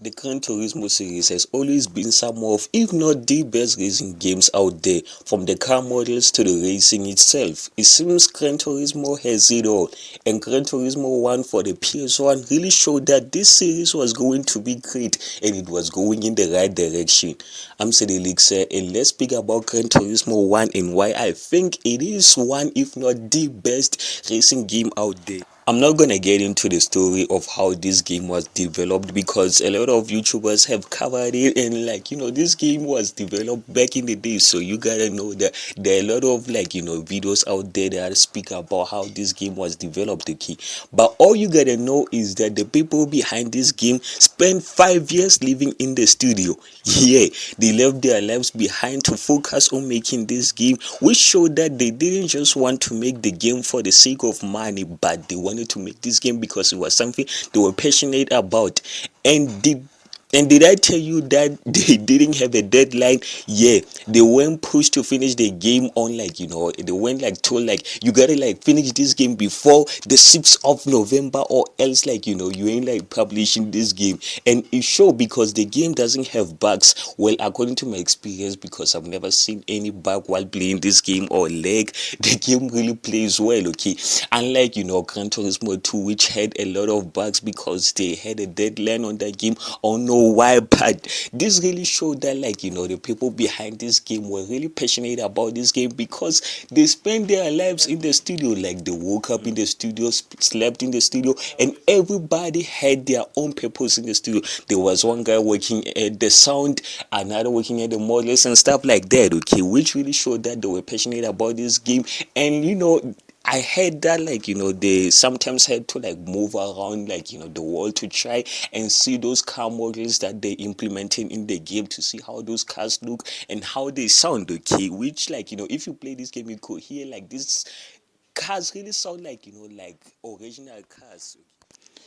The Gran Turismo series has always been some of, if not the best racing games out there, from the car models to the racing itself. It seems Gran Turismo has it all, and Gran Turismo 1 for the PS1 really showed that this series was going to be great and it was going in the right direction. I'm Sir Elixir, and let's speak about Gran Turismo 1 and why I think it is one, if not the best racing game out there. I'm not gonna get into the story of how this game was developed because a lot of YouTubers have covered it, and this game was developed back in the day, so you gotta know that there are a lot of videos out there that speak about how this game was developed, okay? But all you gotta know is that the people behind this game spent 5 years living in the studio. Yeah, they left their lives behind to focus on making this game, which showed that they didn't just want to make the game for the sake of money, but they wanted to make this game because it was something they were passionate about. And did I tell you that they didn't have a deadline? Yeah, they weren't pushed to finish the game on they weren't told you gotta finish this game before the 6th of November, or else you ain't publishing this game. And it showed because the game doesn't have bugs. Well, according to my experience, because I've never seen any bug while playing this game or lag, the game really plays well, okay? Unlike Gran Turismo 2, which had a lot of bugs because they had a deadline on that game. Oh no, why? But this really showed that the people behind this game were really passionate about this game because they spent their lives in the studio. They woke up in the studio, slept in the studio, and everybody had their own purpose in the studio. There was one guy working at the sound, another working at the models and stuff like that, okay, which really showed that they were passionate about this game. And I heard that they sometimes had to move around the world to try and see those car models that they implemented in the game, to see how those cars look and how they sound, okay? Which if you play this game, you could hear these cars really sound like original cars.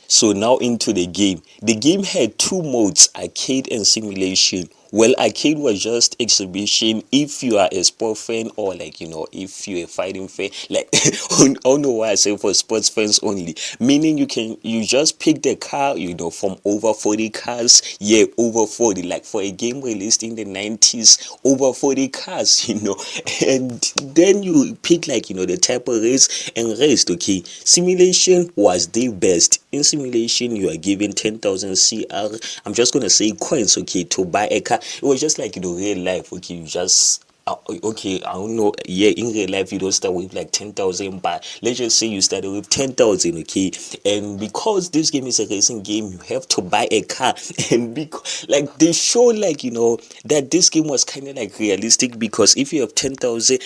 So now into the game. The game had two modes, arcade and simulation. Well, arcade was just exhibition if you are a sport fan, or if you're a fighting fan. I don't know why I say for sports fans only. Meaning you just pick the car, from over 40 cars. Yeah, over 40. Like for a game released in the 90s, over 40 cars, And then you pick the type of race and raced, okay? Simulation was the best. In simulation, you are given 10,000 CR. I'm just gonna say coins, okay, to buy a car. It was just real life, okay. You just okay, I don't know. Yeah, in real life, you don't start with 10,000, but let's just say you started with 10,000, okay. And because this game is a racing game, you have to buy a car, and because they show that this game was kind of realistic, because if you have 10,000,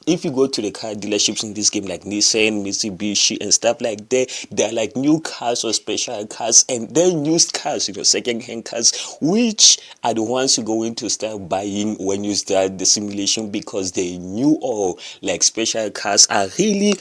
if you go to the car dealerships in this game, like Nissan, Mitsubishi, and stuff like that, they're new cars or special cars, and then used cars, second-hand cars, which are the ones you go into start buying when you start the simulation, because the new or special cars are really,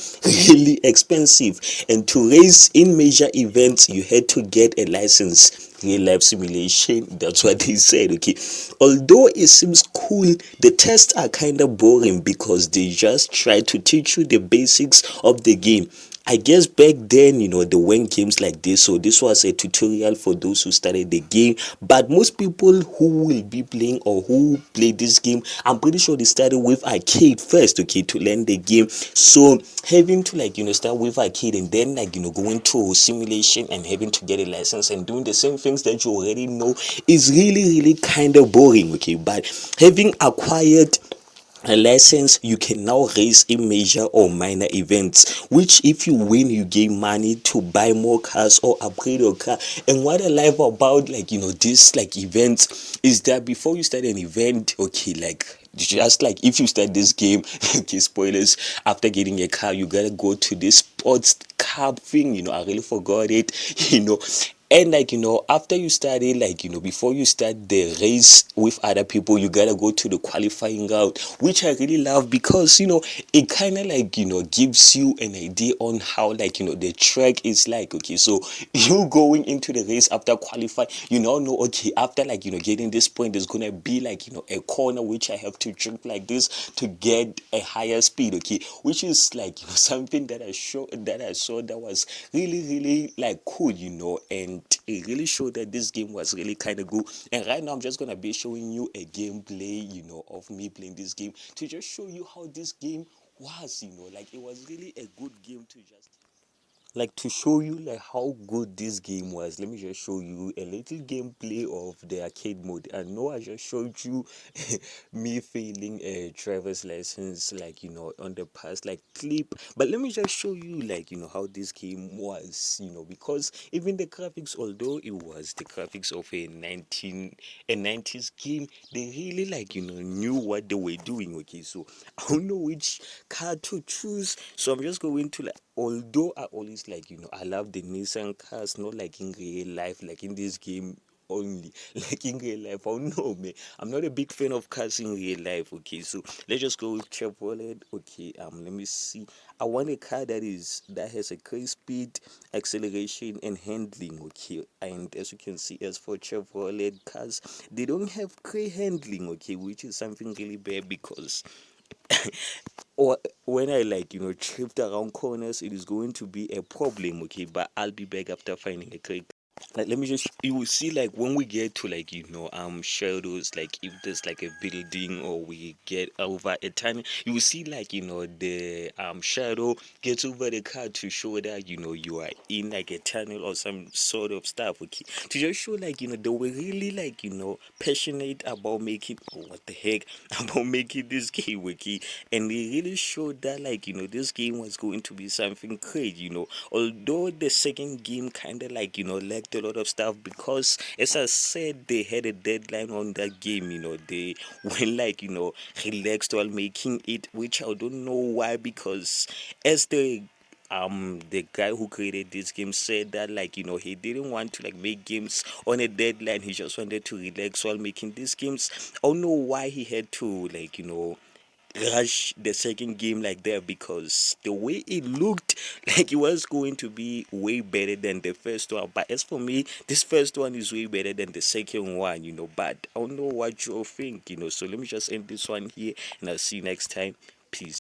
really expensive. And to race in major events, you had to get a license. Real life simulation, that's what they said, okay. Although it seems cool, the tests are kind of boring because they just try to teach you the basics of the game. I guess back then, there weren't games like this, so this was a tutorial for those who started the game. But most people who will be playing or who play this game, I'm pretty sure they started with arcade first, okay, to learn the game. So having to start with arcade and then going to simulation and having to get a license and doing the same things that you already know is really, really kind of boring, okay. But having acquired a license, you can now race in major or minor events, which if you win, you gain money to buy more cars or upgrade your car. And what I love about this events is that before you start an event, okay, just if you start this game, okay, spoilers, after getting a car, you gotta go to this sports car thing, I really forgot it, and after you started, before you start the race with other people, you gotta go to the qualifying route, which I really love, because it kind of gives you an idea on how the track is okay. So you going into the race after qualifying, you now know, okay, after getting this point, there's gonna be a corner which I have to jump like this to get a higher speed, okay, which is something that I saw that was really, really cool, and it really showed that this game was really kind of good. And right now I'm just gonna be showing you a gameplay, of me playing this game to just show you how this game was, like it was really a good game to just like to show you like how good this game was. Let me just show you a little gameplay of the arcade mode. I know I just showed you me failing a driver's license, like on the past like clip, but let me just show you like how this game was, because even the graphics, although it was the graphics of a 90s game, they really like knew what they were doing. Okay, so I don't know which car to choose, so I'm just going to like, although I always like I love the Nissan cars, not like in real life, like in this game only. Like in real life, oh no, man, I'm not a big fan of cars in real life. Okay, so let's just go with Chevrolet. Okay, let me see. I want a car that has a great speed, acceleration, and handling. Okay, and as you can see, as for Chevrolet cars, they don't have great handling. Okay, which is something really bad because or when I like drift around corners, it is going to be a problem. Okay, but I'll be back after finding a great. Like, let me just, you will see like when we get to like shadows, like if there's like a building or we get over a tunnel, you will see like the shadow gets over the car to show that you are in like a tunnel or some sort of stuff. Okay, to just show like they were really like passionate about making, oh, what the heck, about making this game. Okay, and they really showed that like this game was going to be something great. Although the second game kind of like lacked a lot of stuff, because as I said, they had a deadline on that game. They went like relaxed while making it, which I don't know why, because as the guy who created this game said that like he didn't want to like make games on a deadline, he just wanted to relax while making these games. I don't know why he had to like rush the second game like that, because the way it looked like it was going to be way better than the first one. But as for me, this first one is way better than the second one. But I don't know what you think. So let me just end this one here, and I'll see you next time. Peace.